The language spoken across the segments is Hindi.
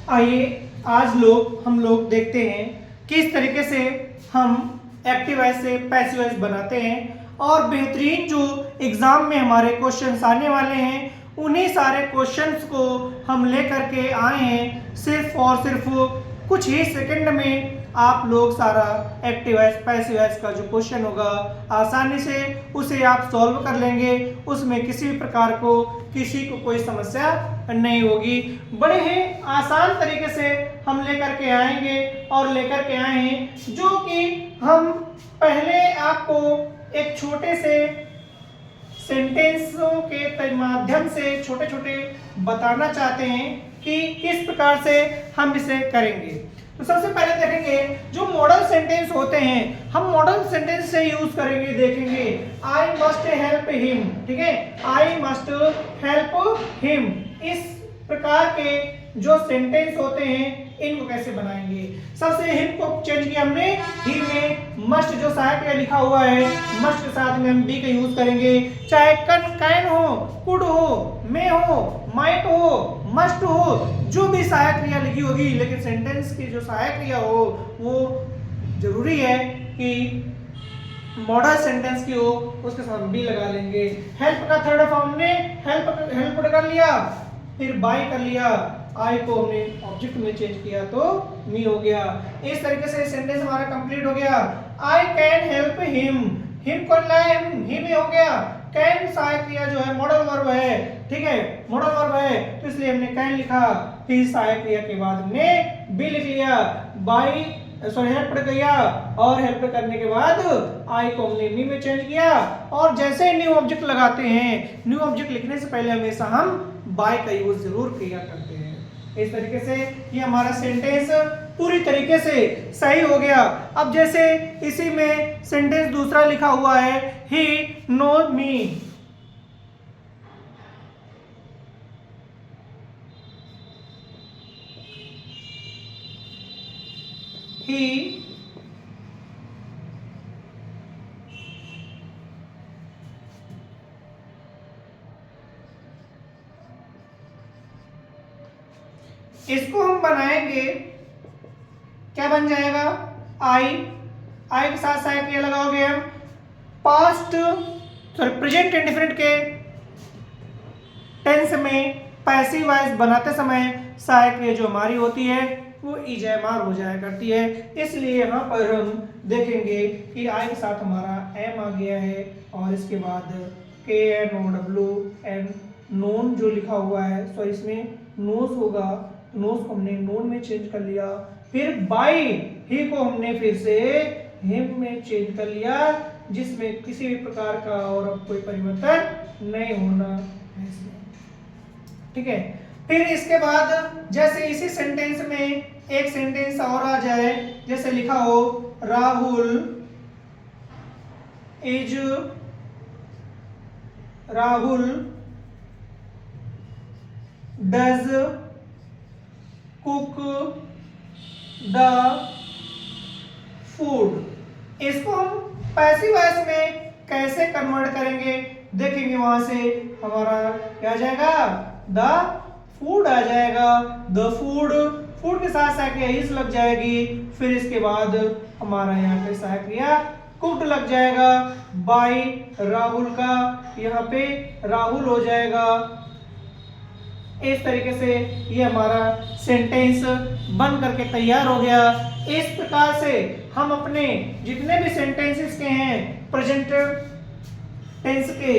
आइए आज हम लोग देखते हैं किस तरीके से हम एक्टिव वॉइस से पैसिव वॉइस बनाते हैं और बेहतरीन जो एग्जाम में हमारे क्वेश्चंस आने वाले हैं उन्हीं सारे क्वेश्चंस को हम लेकर के आए हैं। सिर्फ और सिर्फ कुछ ही सेकंड में आप लोग सारा एक्टिव वॉइस पैसिव वॉइस का जो क्वेश्चन होगा आसानी से उसे आप सॉल्व कर लेंगे। उसमें किसी भी प्रकार को किसी को कोई समस्या नहीं होगी। बड़े ही आसान तरीके से हम लेकर के आएंगे और लेकर के आए हैं जो कि हम पहले आपको एक छोटे से सेंटेंसों के माध्यम से छोटे छोटे बताना चाहते हैं कि किस प्रकार से हम इसे करेंगे। तो सबसे पहले देखेंगे जो मॉडल सेंटेंस होते हैं हम मॉडल सेंटेंस से यूज करेंगे। देखेंगे आई मस्ट हेल्प हिम, ठीक है, आई मस्ट हेल्प हिम। इस प्रकार के जो सेंटेंस होते हैं इनको कैसे बनाएंगे। सबसे हिम को चेंज किया हमने ही में मस्ट जो सहायक क्रिया लिखा हुआ है मस्ट के साथ में हम बी का यूज करेंगे। चाहे कैन हो, कुड हो, मे हो, माइट हो, मस्ट हो, जो भी सहायक क्रिया लिखी होगी लेकिन सेंटेंस की जो सहायक क्रिया हो वो जरूरी है कि मॉडल सेंटेंस की हो, उसके साथ बी लगा लेंगे। हेल्प का थर्ड फॉर्म ने हेल्प कर लिया, फिर बाय कर लिया, आई को हमने ऑब्जेक्ट में चेंज किया तो मी हो गया। इस तरीके से सेंटेंस हमारा कंप्लीट हो गया। I can help him, him को हिम हो गया। कैन सहायक क्रिया जो है मॉडल वर्ब है, ठीक है, मॉडल वर्ब है तो इसलिए हमने कैन लिखा। फिर सहायक क्रिया के बाद हमने बी लिख लिया। बाय हेल्प किया और हेल्प करने के बाद आई को हमने मी में चेंज किया। और जैसे न्यू ऑब्जेक्ट लगाते हैं, न्यू ऑब्जेक्ट लिखने से पहले हमेशा हम बाय का यूज जरूर किया करते हैं। इस तरीके से ये हमारा सेंटेंस पूरी तरीके से सही हो गया। अब जैसे इसी में सेंटेंस दूसरा लिखा हुआ है ही नो मी, ही इसको हम बनाएंगे, क्या बन जाएगा, आई, आई के साथ सहायक क्रिया लगाओगे हम। पास्ट प्रेजेंट इंडिफरेंट के टेंस में पैसिव वॉइस बनाते समय सहायक क्रिया जो हमारी होती है वो ईजेमार हो जाया करती है। इसलिए यहाँ पर हम देखेंगे कि आई के साथ हमारा एम आ गया है और इसके बाद K N O W N known जो लिखा हुआ है सो इसमें नोज होगा, नोज को हमने नोन में चेंज कर लिया। फिर बाई ही को हमने फिर से हिम में चेंज कर लिया जिसमें किसी भी प्रकार का और अब कोई परिवर्तन नहीं होना है इसमें, ठीक है। फिर इसके बाद जैसे इसी सेंटेंस में एक सेंटेंस और आ जाए, जैसे लिखा हो Rahul does cook the food. इसको हम पैसिव वॉइस में कैसे कन्वर्ट करेंगे देखेंगे। वहां से हमारा क्या आ जाएगा, द फूड आ जाएगा। द फूड, फूड के साथ सहायक क्रिया इज लग जाएगी। फिर इसके बाद हमारा यहाँ पे सहायक क्रिया कुक्ड लग जाएगा। बाय राहुल का यहाँ पे राहुल हो जाएगा। इस तरीके से ये हमारा सेंटेंस बन करके तैयार हो गया। इस प्रकार से हम अपने जितने भी सेंटेंसेस के हैं प्रेजेंट टेंस के,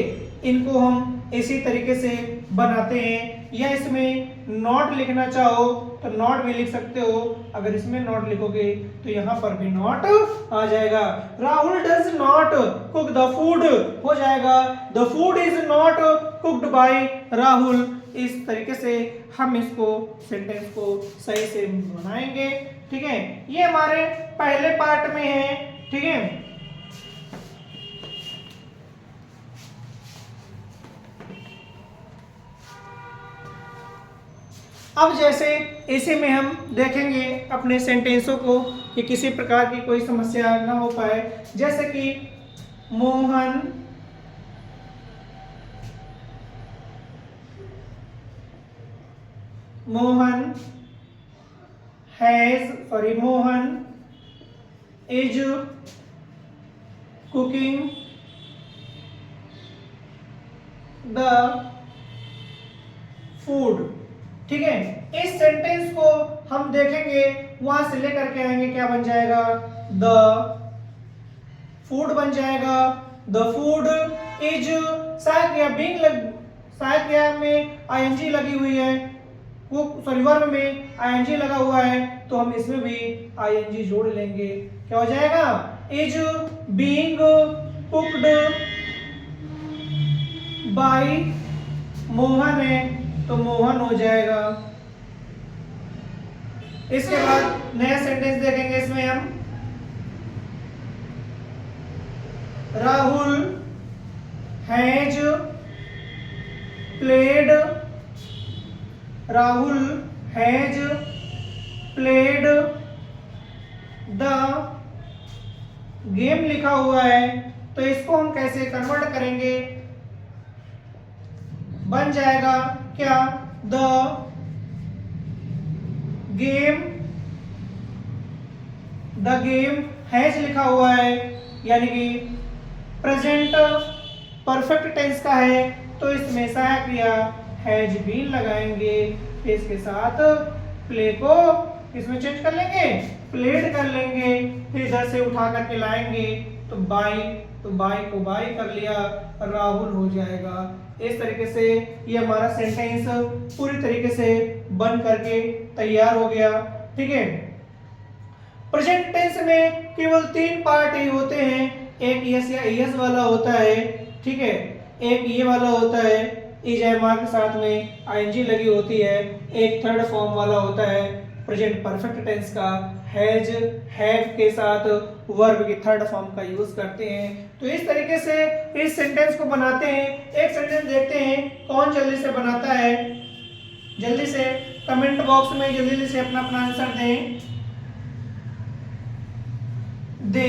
इनको हम इसी तरीके से बनाते हैं। या इसमें नॉट लिखना चाहो तो नॉट भी लिख सकते हो। अगर इसमें नॉट लिखोगे तो यहाँ पर भी नॉट आ जाएगा। Rahul does not cook the food हो जाएगा। The food is not cooked bye Rahul. इस तरीके से हम इसको सेंटेंस को सही से बनाएंगे, ठीक है। ये हमारे पहले पार्ट में है, ठीक है। अब जैसे इसी में हम देखेंगे अपने सेंटेंसों को कि किसी प्रकार की कोई समस्या ना हो पाए। जैसे कि Mohan Mohan is cooking the food. ठीक है, इस सेंटेंस को हम देखेंगे, वहां से लेकर के आएंगे, क्या बन जाएगा, द फूड बन जाएगा। द फूड इज, शायद या बीइंग शायद या में आईएनजी लगी हुई है, वो सॉरी वर्ब में आईएनजी लगा हुआ है, तो हम इसमें भी आईएनजी जोड़ लेंगे, क्या हो जाएगा, is being cooked bye Mohan है, तो मोहन हो जाएगा। इसके बाद नया सेंटेंस देखेंगे, इसमें हम Rahul has played, Rahul has played the game लिखा हुआ है, तो इसको हम कैसे कन्वर्ट करेंगे, बन जाएगा क्या, द गेम हैज लिखा हुआ है, यानी कि प्रेजेंट परफेक्ट टेंस का है, तो इसमें सहायक क्रिया हैज बीन लगाएंगे, फिर इसके साथ प्ले को इसमें चेंज कर लेंगे, प्लेड कर लेंगे, फिर इधर से उठा करके लाएंगे, तो बाई को बाई कर लिया, राहुल हो जाएगा। इस तरीके से ये हमारा सेंटेंस पूरी तरीके से बन करके तैयार हो गया। ठीक है, प्रेजेंट टेंस में केवल 3 पार्ट ही होते हैं, एक यस या एस वाला होता है, ठीक है, एक ये वाला होता है, इज एम के साथ में आईएनजी लगी होती है, एक थर्ड फॉर्म वाला होता है प्रेजेंट परफेक्ट टेंस का, हैज हैव के साथ वर्ब की थर्ड फॉर्म का यूज करते हैं। तो इस तरीके से इस सेंटेंस को बनाते हैं। एक सेंटेंस देखते हैं कौन जल्दी से बनाता है, जल्दी से कमेंट बॉक्स में जल्दी से अपना अपना आंसर दें। They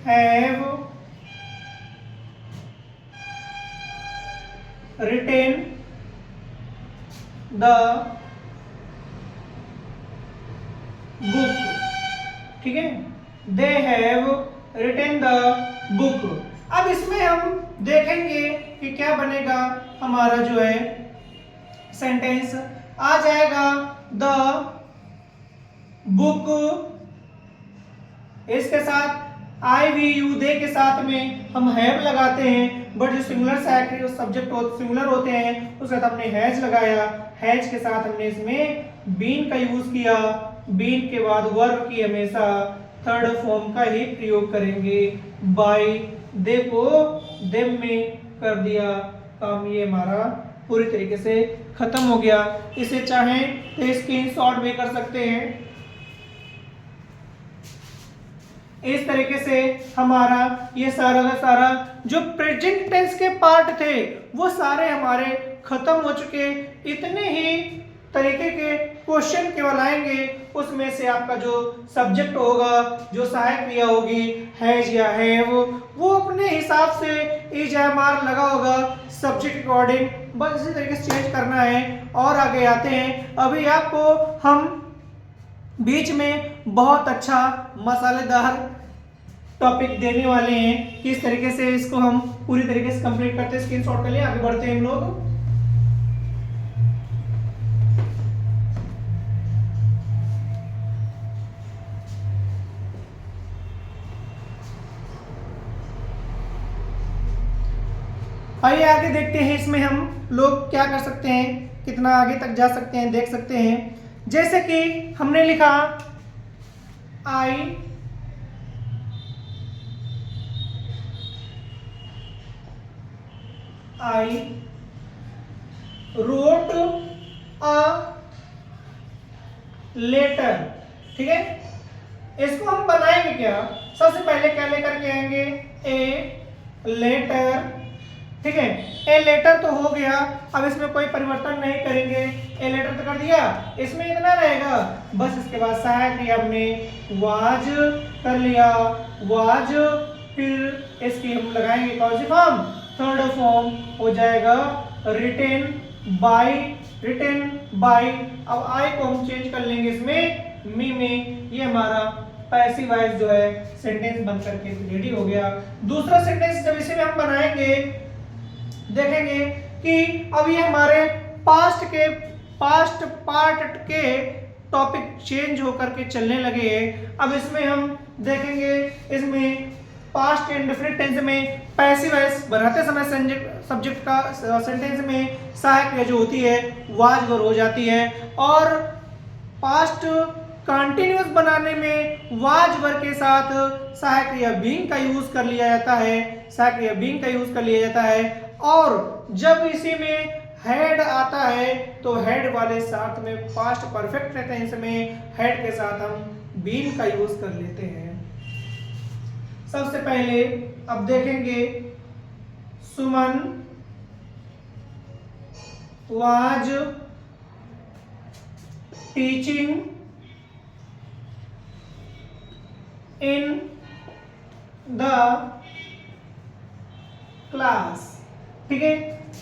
have written the book, ठीक है, they have written the book। अब इसमें हम देखेंगे कि क्या बनेगा, हमारा जो है सेंटेंस आ जाएगा द बुक, इसके साथ आई वी यू दे के साथ में हम हैव लगाते हैं, बट जो सिंगुलर सब्जेक्ट सिंगुलर होते हैं उसके साथ हमने हैज लगाया, हैज के साथ हमने इसमें बीन का यूज किया, बीन के बाद वर्ब की हमेशा थर्ड फॉर्म का ही प्रयोग करेंगे, बाय दे को देम में कर दिया, काम ये हमारा पूरी तरीके से खत्म हो गया। इसे चाहें तो स्क्रीनशॉट भी कर सकते हैं। इस तरीके से हमारा ये सारा का सारा जो प्रेजेंट टेंस के पार्ट थे वो सारे हमारे खत्म हो चुके। इतने ही तरीके के क्वेश्चन केवल आएंगे, उसमें से आपका जो सब्जेक्ट होगा, जो सहायक क्रिया होगी हैज या हैव, वो अपने हिसाब से इज एम आर लगा होगा सब्जेक्ट अकॉर्डिंग, बस इसी तरीके से चेंज करना है। और आगे आते हैं, अभी आपको हम बीच में बहुत अच्छा मसालेदार टॉपिक देने वाले हैं, किस तरीके से इसको हम पूरी तरीके से कंप्लीट करते हैं। स्क्रीनशॉट कर लिए, आगे बढ़ते हैं हम लोग। आइए आगे देखते हैं, इसमें हम लोग क्या कर सकते हैं, कितना आगे तक जा सकते हैं, देख सकते हैं। जैसे कि हमने लिखा I wrote a letter, ठीक है। इसको हम बनाएंगे क्या, सबसे पहले क्या लेकर के आएंगे, ए लेटर, ठीक है। ए लेटर तो हो गया, अब इसमें कोई परिवर्तन नहीं करेंगे, ए लेटर तो कर दिया, इसमें इतना रहेगा बस। इसके बाद सहायक क्रिया हमने वाज कर लिया, वाज, फिर इसकी हम लगाएंगे कौन सी फॉर्म, थर्ड फॉर्म हो जाएगा रिटेन बाय। अब आई को हम चेंज कर लेंगे इसमें मी में। ये हमारा पैसिव वॉइस जो है सेंटेंस बन करके रेडी हो गया। दूसरा सेंटेंस जब इसे हम बनाएंगे देखेंगे कि अब ये हमारे पास्ट पार्ट के टॉपिक चेंज होकर के चलने लगे हैं। अब इसमें हम देखेंगे इसमें पास्ट इंडेफिनिट टेंस में पैसिव वॉइस बनाते समय सब्जेक्ट का सेंटेंस में सहायक क्रिया जो होती है वाज वर हो जाती है, और पास्ट कंटिन्यूअस बनाने में वाज वर के साथ सहायक क्रिया बीइंग का यूज कर लिया जाता है, सहायक क्रिया बीइंग का यूज कर लिया जाता है। और जब इसी में हेड आता है तो हेड वाले साथ में पास्ट परफेक्ट टेंस में हेड के साथ हम बीन का यूज कर लेते हैं। सबसे पहले अब देखेंगे Suman was teaching in the class. ठीक है,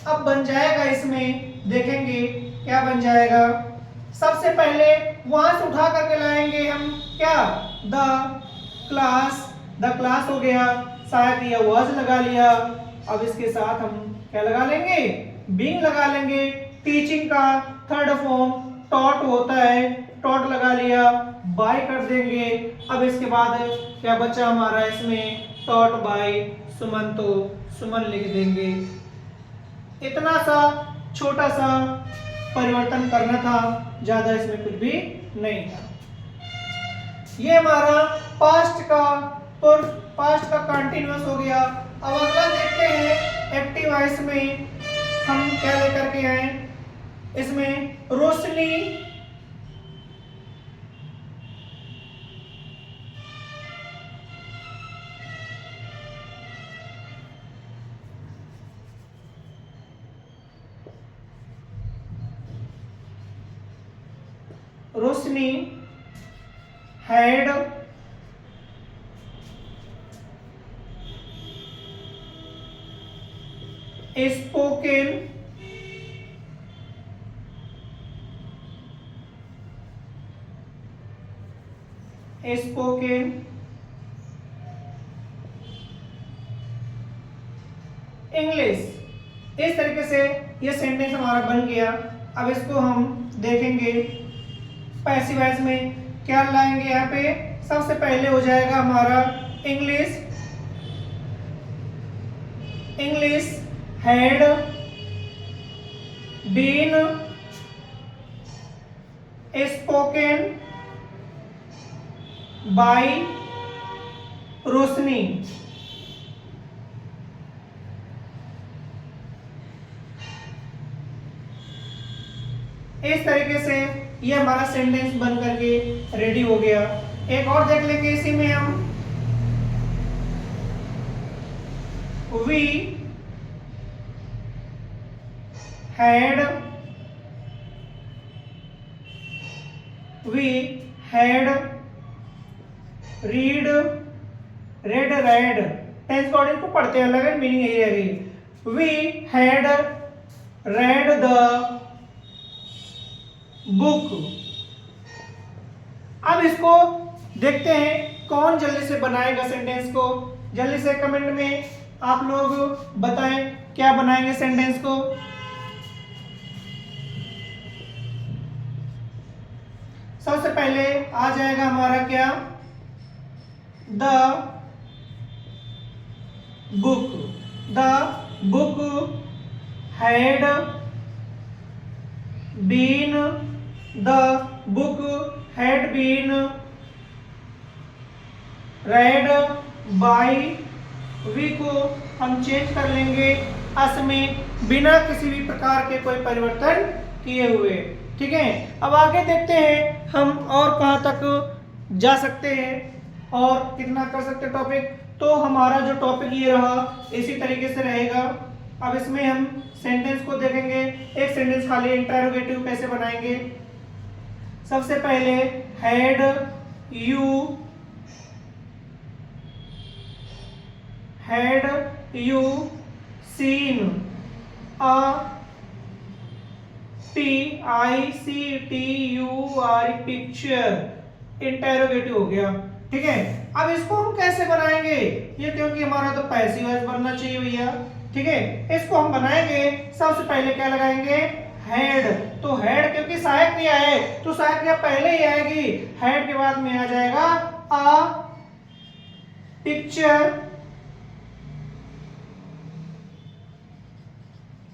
अब बन जाएगा इसमें देखेंगे क्या बन जाएगा। सबसे पहले वहां से उठा करके लाएंगे हम क्या, द क्लास हो गया, सहायक क्रिया वाज लगा लिया। अब इसके साथ हम क्या लगा लेंगे, बीइंग लगा लेंगे। टीचिंग का थर्ड फॉर्म टॉट होता है, टॉट लगा लिया, बाय कर देंगे। अब इसके बाद क्या बचा हमारा इसमें, टॉट बाय सुमन, तो सुमन लिख देंगे। इतना सा छोटा सा परिवर्तन करना था, ज्यादा इसमें कुछ भी नहीं था। ये हमारा पास्ट का कंटिन्यूअस हो गया। अब अगला देखते हैं एक्टिव वॉइस में हम क्या लेकर के आए। इसमें रोशनी had spoken इंग्लिश। इस तरीके से ये सेंटेंस हमारा बन गया। अब इसको हम देखेंगे पैसिव वॉइस में क्या लाएंगे। यहाँ पे सबसे पहले हो जाएगा हमारा English had been spoken by Roshni. इस तरीके से ये हमारा सेंटेंस बन करके रेडी हो गया। एक और देख लेंगे इसी में हम, we had read tense body को पढ़ते हैं, अलग मीनिंग यही रहेगी। We had read the book. अब इसको देखते हैं कौन जल्दी से बनाएगा सेंटेंस को। जल्दी से कमेंट में आप लोग बताएं क्या बनाएंगे सेंटेंस को। सबसे पहले आ जाएगा हमारा क्या, the book had been read by. We को हम चेंज कर लेंगे अस में, बिना किसी भी प्रकार के कोई परिवर्तन किए हुए। ठीक है, अब आगे देखते हैं हम और कहाँ तक जा सकते हैं और कितना कर सकते हैं टॉपिक। तो हमारा जो टॉपिक ये रहा इसी तरीके से रहेगा। अब इसमें हम सेंटेंस को देखेंगे। एक सेंटेंस खाली इंटरोगेटिव कैसे बनाएंगे। सबसे पहले had you seen a PICTUR, picture, interrogative हो गया। ठीक है, अब इसको हम कैसे बनाएंगे, ये क्योंकि हमारा तो पैसिव वॉइस बनना चाहिए भैया। ठीक है, इसको हम बनाएंगे, सबसे पहले क्या लगाएंगे, हेड। तो हेड क्योंकि सहायक क्रिया है तो सहायक क्रिया पहले ही आएगी, हेड के बाद में आ जाएगा अ पिक्चर,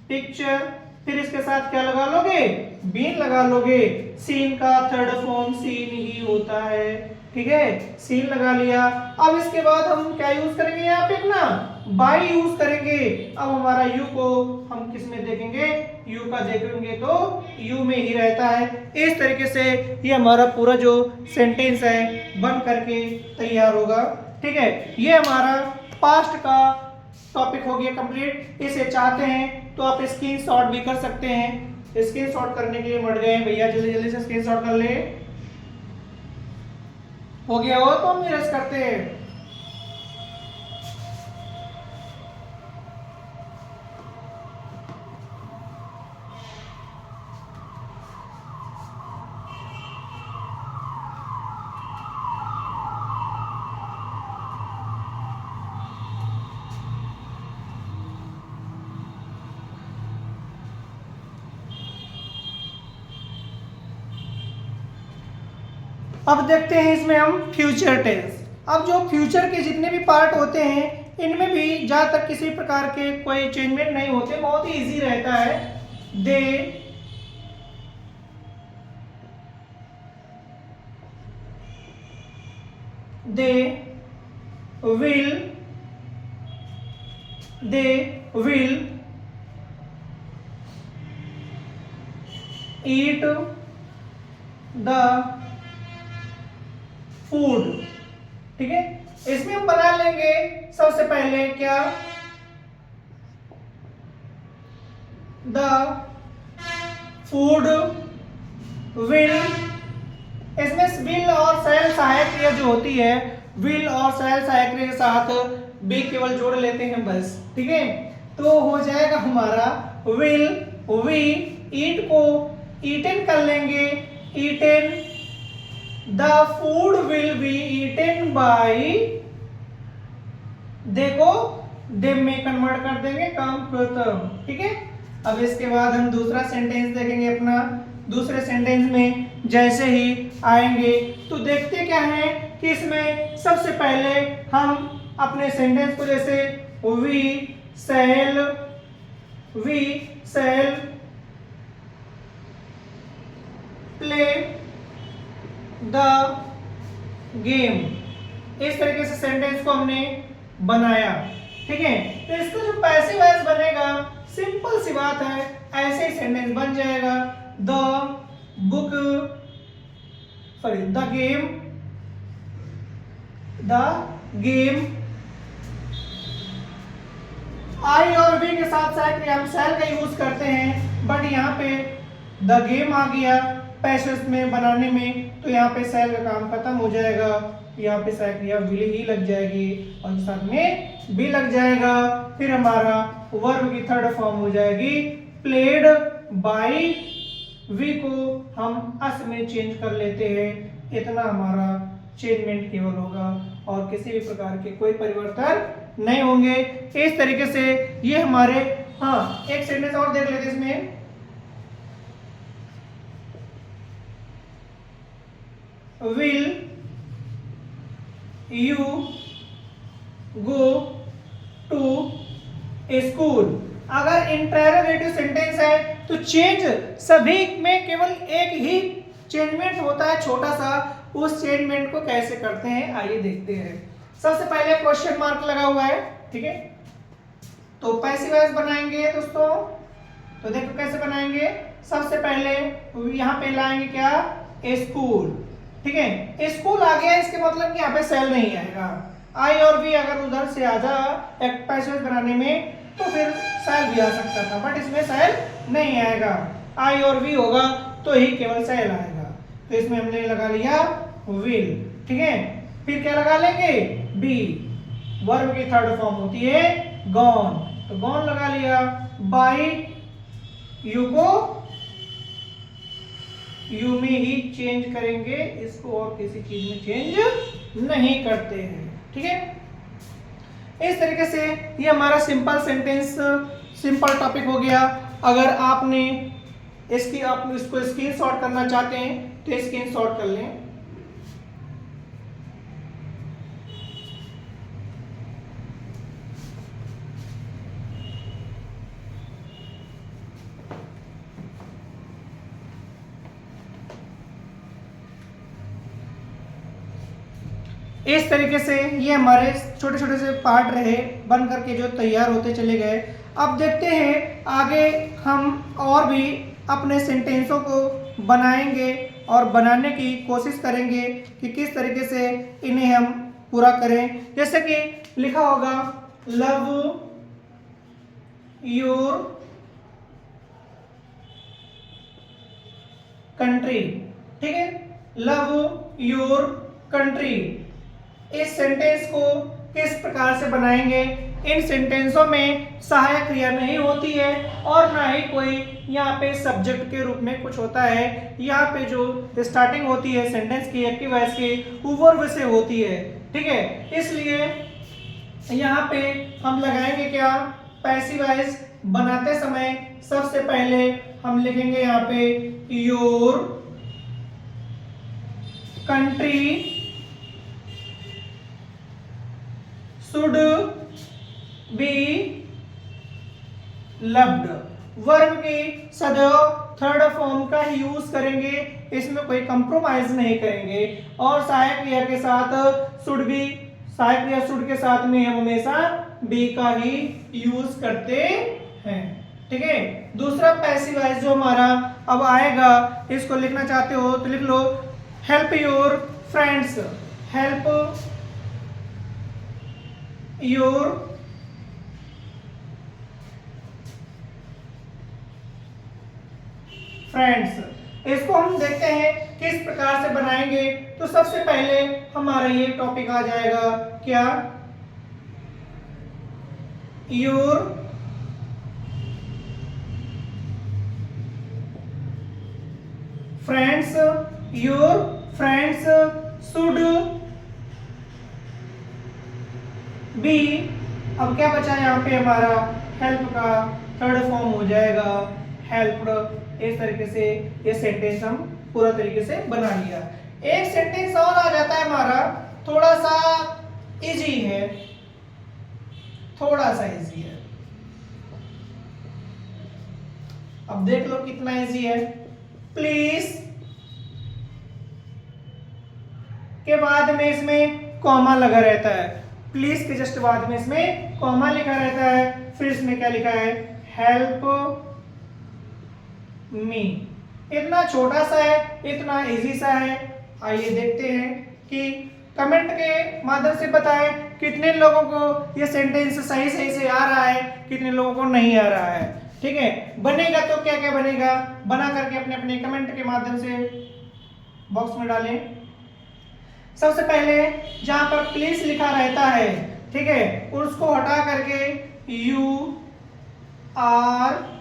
पिक्चर, फिर इसके साथ क्या लगा लोगे, बीन लगा लोगे। सीन का थर्ड फॉर्म सीन ही होता है। ठीक है, सीन लगा लिया। अब इसके बाद हम क्या यूज करेंगे, यहाँ पे अपना बाई यूज करेंगे। अब हमारा यू को हम किस में देखेंगे, यू का देखेंगे तो यू में ही रहता है। इस तरीके से ये हमारा पूरा जो सेंटेंस है बन करके तैयार होगा। ठीक है, ये हमारा पास्ट का टॉपिक हो गया कंप्लीट। इसे चाहते हैं तो आप स्क्रीनशॉट भी कर सकते हैं। स्क्रीनशॉट करने के लिए मर गए भैया, जल्दी जल्दी से स्क्रीनशॉट कर ले। हो गया हो तो हम निरस करते हैं। अब देखते हैं इसमें हम फ्यूचर टेंस। अब जो फ्यूचर के जितने भी पार्ट होते हैं इनमें भी जहाँ तक किसी प्रकार के कोई चेंजमेंट नहीं होते, बहुत ही इजी रहता है। They will eat the food. ठीक है, इसमें हम बना लेंगे सबसे पहले क्या, द फूड विल। इसमें विल और शैल सहायक क्रिया जो होती है, विल और शैल सहायक क्रिया के साथ बी केवल जोड़ लेते हैं बस। ठीक है, तो हो जाएगा हमारा विल, वी, ईट को ईटन कर लेंगे, eaten. The food will be eaten by, देखो them में कन्वर्ट कर देंगे, काम खत्म। ठीक है, अब इसके बाद हम दूसरा सेंटेंस देखेंगे अपना। दूसरे सेंटेंस में जैसे ही आएंगे तो देखते क्या है कि इसमें सबसे पहले हम अपने सेंटेंस को जैसे we shall play the game, इस तरीके से सेंटेंस को हमने बनाया। ठीक है, तो इसका जो पैसिव वॉइस बनेगा, सिंपल सी बात है, ऐसे ही सेंटेंस बन जाएगा। The game. आई और वी के साथ साथ हम शैल का यूज करते हैं, बट यहाँ पे द गेम आ गया पैसिव में बनाने में, तो यहाँ पे शैल का काम खत्म हो जाएगा। यहाँ पे सहायक क्रिया विल ही लग जाएगी और साथ में बी लग जाएगा। फिर हमारा वर्ब की थर्ड फॉर्म हो जाएगी प्लेड बाय। वी को हम अस में चेंज कर लेते हैं, इतना हमारा चेंजमेंट केवल होगा और किसी भी प्रकार के कोई परिवर्तन नहीं होंगे। इस तरीके से ये हमारे, हाँ एक सेंटेंस और देख लेते इसमें। Will you go to school? अगर इंटरोगेटिव सेंटेंस है तो चेंज सभी में केवल एक ही चेंजमेंट होता है छोटा सा। उस चेंजमेंट को कैसे करते हैं आइए देखते हैं। सबसे पहले क्वेश्चन मार्क लगा हुआ है। ठीक है, तो पैसिव वॉइस बनाएंगे दोस्तों, तो देखो कैसे बनाएंगे। सबसे पहले यहाँ पे लाएंगे क्या, स्कूल। ठीक है, स्कूल आ गया, इसके मतलब कि यहाँ पे सेल नहीं आएगा। आई और बी अगर उधर से आ जा एक पैसिव बनाने में तो फिर सेल भी आ सकता था, बट इसमें सेल नहीं आएगा। आई और बी होगा तो ही केवल सेल आएगा, तो इसमें हमने लगा लिया विल। ठीक है, फिर क्या लगा लेंगे, बी। वर्ब की थर्ड फॉर्म होती है गॉन, तो गॉन लगा लिया। बाय, यू को यू में ही चेंज करेंगे, इसको और किसी चीज में चेंज नहीं करते हैं। ठीक है, इस तरीके से ये हमारा सिंपल सेंटेंस सिंपल टॉपिक हो गया। अगर आपने आप इसको स्क्रीनशॉट करना चाहते हैं तो स्क्रीनशॉट कर लें। इस तरीके से ये हमारे छोटे छोटे से पार्ट रहे बन करके जो तैयार होते चले गए। अब देखते हैं आगे हम और भी अपने सेंटेंसों को बनाएंगे और बनाने की कोशिश करेंगे कि किस तरीके से इन्हें हम पूरा करें। जैसे कि लिखा होगा लव योर कंट्री। ठीक है, लव योर कंट्री। इस सेंटेंस को किस प्रकार से बनाएंगे? इन सेंटेंसों में सहायक क्रिया नहीं होती है और ना ही कोई यहाँ पे सब्जेक्ट के रूप में कुछ होता है। यहाँ पे जो स्टार्टिंग होती है सेंटेंस की एक्टिव वॉइस की वो वर्ब से होती है। ठीक है, इसलिए यहाँ पे हम लगाएंगे क्या? पैसिव वॉइस बनाते समय सबसे पहले हम लिखेंगे यहाँ पे your country should be loved। Verb की सदैव थर्ड फॉर्म का ही यूज करेंगे, इसमें कोई कंप्रोमाइज नहीं करेंगे। और सहायक क्रिया के साथ शुड बी, सहायक क्रिया शुड के साथ में हम हमेशा बी का ही यूज करते हैं। ठीक है, दूसरा पैसिव वॉइस जो हमारा अब आएगा, इसको लिखना चाहते हो तो लिख लो help your friends. Help your friends. इसको हम देखते हैं किस प्रकार से बनाएंगे। तो सबसे पहले हमारा ये टॉपिक आ जाएगा क्या? Your friends, your friends should be. अब क्या बचा यहाँ पे हमारा? हेल्प का थर्ड फॉर्म हो जाएगा हेल्प्ड। इस तरीके से ये सेंटेंस हम पूरा तरीके से बना लिया। एक सेंटेंस और आ जाता है हमारा, थोड़ा सा इजी है, थोड़ा सा इजी है। अब देख लो कितना इजी है। प्लीज के बाद में इसमें कॉमा लगा रहता है, प्लीज के जस्ट बाद में इसमें कॉमा लिखा रहता है। फिर इसमें क्या लिखा है? Help me. इतना छोटा सा है, इतना इजी सा है। आइए देखते हैं कि कमेंट के माध्यम से बताएं कितने लोगों को ये सेंटेंस सही सही से आ रहा है, कितने लोगों को नहीं आ रहा है। ठीक है, बनेगा तो क्या क्या बनेगा, बना करके अपने अपने कमेंट के माध्यम से बॉक्स में डालें। सबसे पहले जहां पर प्लीज लिखा रहता है, ठीक है, उसको हटा करके यू आर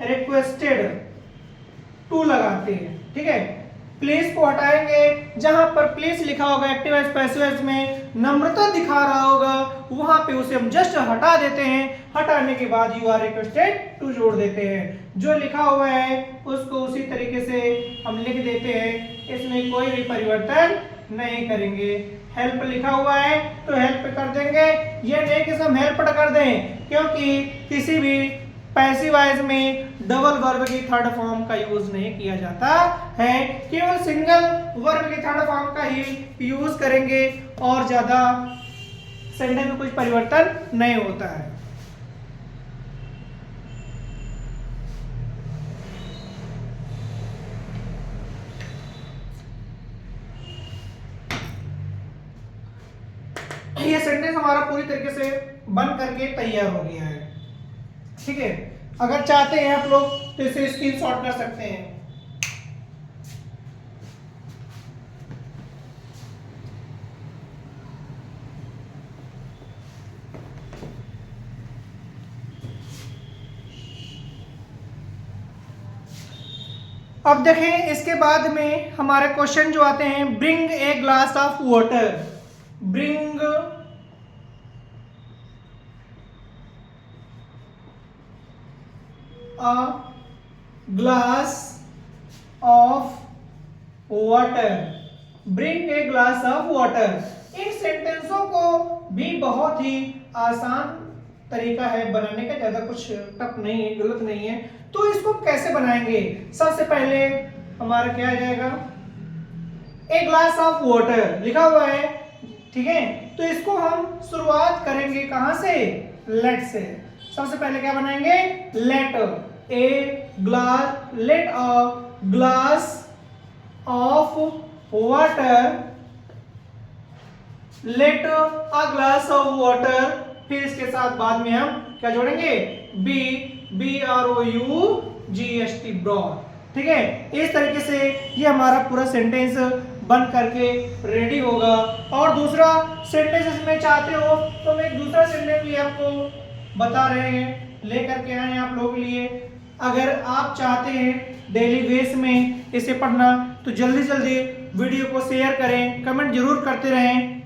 रिक्वेस्टेड टू लगाते हैं। ठीक है, प्लीज को हटाएंगे, जहां पर प्लीज लिखा होगा एक्टिव वॉइस पैसिव वॉइस में नम्रता दिखा रहा होगा, वहां पे उसे हम जस्ट हटा देते हैं। हटाने के बाद यू आर रिक्वेस्टेड टू जोड़ देते हैं। जो लिखा हुआ है उसको उसी तरीके से हम लिख देते हैं, इसमें कोई भी परिवर्तन नहीं करेंगे। हेल्प लिखा हुआ है तो हेल्प कर देंगे, ये नहीं कि हम हेल्प्ड कर दें, क्योंकि किसी भी पैसिव वॉइस में डबल वर्ब की थर्ड फॉर्म का यूज नहीं किया जाता है, केवल सिंगल वर्ब की थर्ड फॉर्म का ही यूज करेंगे और ज्यादा सेंटेंस में कुछ परिवर्तन नहीं होता है। ये सेंटेंस हमारा पूरी तरीके से बन करके तैयार हो गया है। ठीक है, अगर चाहते हैं आप लोग तो इसे स्क्रीनशॉट कर सकते हैं। अब देखें इसके बाद में हमारे क्वेश्चन जो आते हैं, bring a glass of water, bring a glass of water, bring a glass of water. इन सेंटेंसों को भी बहुत ही आसान तरीका है बनाने का, ज्यादा कुछ टफ नहीं है, गलत नहीं है। तो इसको कैसे बनाएंगे? सबसे पहले हमारा क्या आ जाएगा, ए ग्लास ऑफ वाटर लिखा हुआ है, ठीक है। तो इसको हम शुरुआत करेंगे कहां से, लेट से। सबसे पहले क्या बनाएंगे, let a glass, let a glass of water, let a glass of water. फिर इसके साथ बाद में हम क्या जोड़ेंगे, BROUGST ब्रॉड, ठीक है। इस तरीके से ये हमारा पूरा सेंटेंस बन करके रेडी होगा। और दूसरा सेंटेंस इसमें चाहते हो तो मैं एक दूसरा सेंटेंस भी आपको बता रहे हैं, लेकर के आए हैं आप लोगों के लिए। अगर आप चाहते हैं डेली बेस में इसे पढ़ना तो जल्दी जल्दी वीडियो को शेयर करें, कमेंट जरूर करते रहें।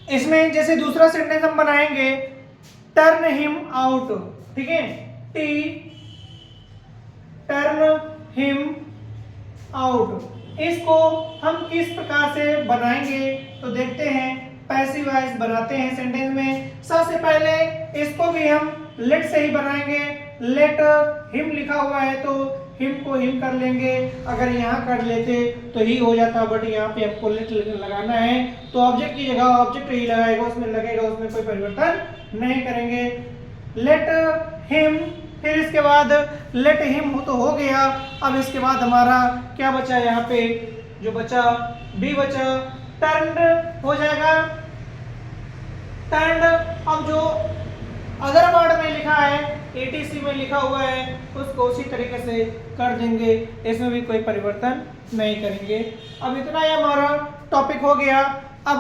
इसमें जैसे दूसरा सेंटेंस हम बनाएंगे, टर्न हिम आउट, ठीक है, टर्न हिम आउट। इसको हम किस प्रकार से बनाएंगे तो देखते हैं। पैसिव वॉइस बनाते हैं सेंटेंस में। सबसे पहले इसको भी हम लेट से ही बनाएंगे। लेट हिम लिखा हुआ है तो हिम को हिम कर लेंगे, अगर यहाँ कर लेते तो ही हो जाता, बट यहाँ पे आपको लेट लगाना है तो ऑब्जेक्ट की जगह ऑब्जेक्ट ही लगाएगा, उसमें लगेगा, उसमें कोई परिवर्तन नहीं करेंगे। लेट हिम, फिर इसके बाद लेट हिम तो हो गया। अब इसके बाद हमारा क्या बचा, यहाँ पे जो बचा बी बचा, टर्न हो जाएगा, टर्न। अब जो अदर वर्ड में लिखा है, ATC में लिखा हुआ है, उसको उसी तरीके से कर देंगे, इसमें भी कोई परिवर्तन नहीं करेंगे। अब इतना ही हमारा टॉपिक हो गया। अब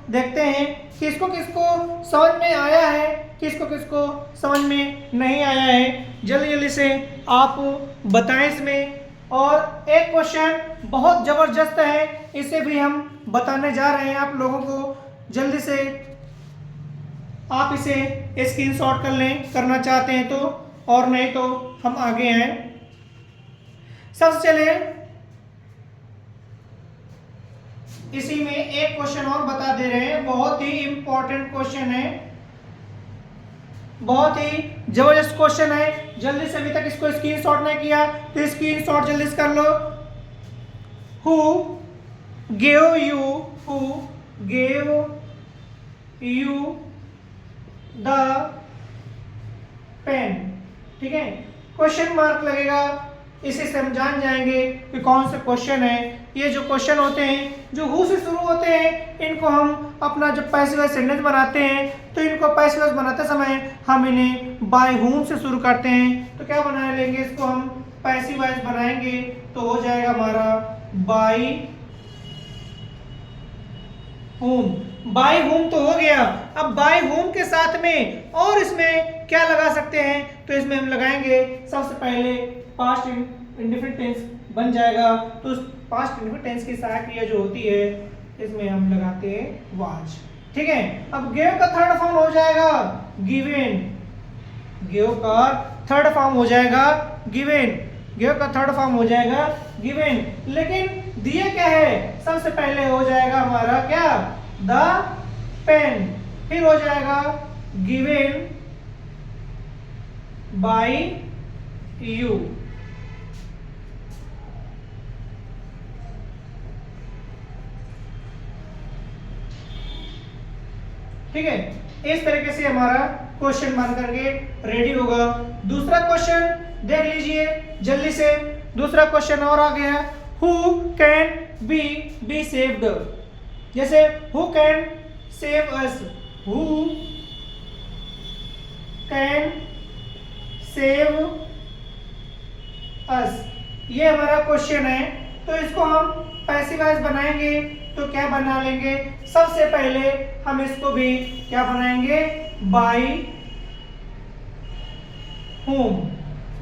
देखते हैं किसको किसको समझ में आया है, किसको किसको समझ में नहीं आया है। जल्दी जल्दी से आप बताएं इसमें। और एक क्वेश्चन बहुत जबरदस्त है, इसे भी हम बताने जा रहे हैं आप लोगों को। जल्दी से आप इसे स्क्रीनशॉट कर लें, करना चाहते हैं तो, और नहीं तो हम आगे हैं। सबसे चले इसी में एक क्वेश्चन और बता दे रहे हैं, बहुत ही इंपॉर्टेंट क्वेश्चन है, बहुत ही जबरदस्त क्वेश्चन है। जल्दी से, अभी तक इसको स्क्रीनशॉट नहीं किया तो स्क्रीनशॉट जल्दी से कर लो। Who gave you the pen, ठीक है, क्वेश्चन मार्क लगेगा, इसे से हम जान जाएंगे कि कौन सा क्वेश्चन है। ये जो क्वेश्चन होते हैं जो हु से शुरू होते हैं, इनको हम अपना जब पैसिव वॉइस सेंटेंस बनाते हैं तो इनको पैसिव वॉइस बनाते समय हम इन्हें बाय हुम से शुरू करते हैं। तो क्या बना लेंगे, इसको हम पैसिव वॉइस बनाएंगे तो हो जाएगा हमारा बाय हुम। बाय होम तो हो गया। अब बाय होम के साथ में और इसमें क्या लगा सकते हैं, तो इसमें हम लगाएंगे सबसे पहले पास्ट इंडेफिनिट टेंस बन जाएगा। तो उस पास्ट इंडेफिनिट टेंस की सहायक क्रिया जो होती है इसमें हम लगाते हैं वाज, ठीक है। अब गिव का थर्ड फॉर्म हो जाएगा गिवन, गिव का थर्ड फॉर्म हो जाएगा गिवन, गिव का थर्ड फॉर्म हो जाएगा गिवन। लेकिन दिया क्या है, सबसे पहले हो जाएगा हमारा क्या, द पेन, फिर हो जाएगा गिवन बाय यू। ठीक है, इस तरीके से हमारा क्वेश्चन बन करके रेडी होगा। दूसरा क्वेश्चन देख लीजिए जल्दी से, दूसरा क्वेश्चन और आ गया, हु कैन बी सेव्ड। जैसे who can save us, who can save us, ये हमारा क्वेश्चन है। तो इसको हम पैसिव वॉइस बनाएंगे तो क्या बना लेंगे, सबसे पहले हम इसको भी क्या बनाएंगे, बाय होम,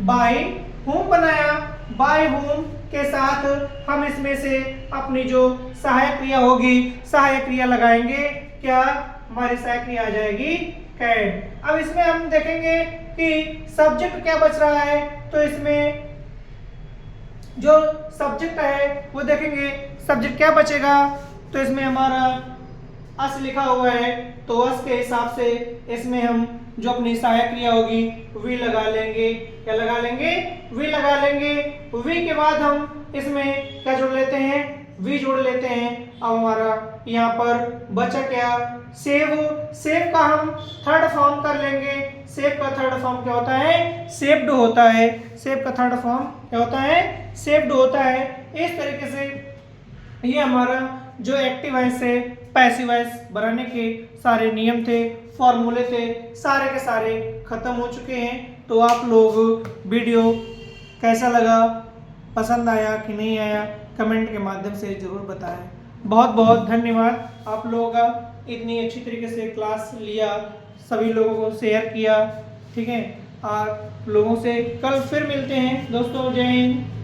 बाय होम बनाया, बाय होम के साथ हम इसमें से अपनी जो सहायक क्रिया होगी, सहायक क्रिया लगाएंगे, क्या हमारी सहायक क्रिया आ जाएगी कैड। अब इसमें हम देखेंगे कि सब्जेक्ट क्या बच रहा है, तो इसमें जो सब्जेक्ट है वो देखेंगे सब्जेक्ट क्या बचेगा, तो इसमें हमारा अस लिखा हुआ है, तो अस के हिसाब से इसमें हम जो अपनी सहायक क्रिया होगी वी लगा लेंगे, क्या लगा लेंगे, वी लगा लेंगे। वी के बाद हम इसमें क्या जोड़ लेते हैं, वी जोड़ लेते हैं। अब हमारा यहाँ पर बचा क्या, सेव। सेव का हम थर्ड फॉर्म कर लेंगे। सेव का थर्ड फॉर्म क्या होता है, सेव्ड होता है। सेव का थर्ड फॉर्म क्या होता है, सेव्ड होता है। इस तरीके से ये हमारा जो एक्टिव वॉइस से पैसिव वॉइस बनाने के सारे नियम थे, फॉर्मूले थे, सारे के सारे खत्म हो चुके हैं। तो आप लोग वीडियो कैसा लगा, पसंद आया कि नहीं आया, कमेंट के माध्यम से ज़रूर बताएं। बहुत बहुत धन्यवाद आप लोगों का, इतनी अच्छी तरीके से क्लास लिया, सभी लोगों को शेयर किया। ठीक है, आप लोगों से कल फिर मिलते हैं दोस्तों। जय हिंद।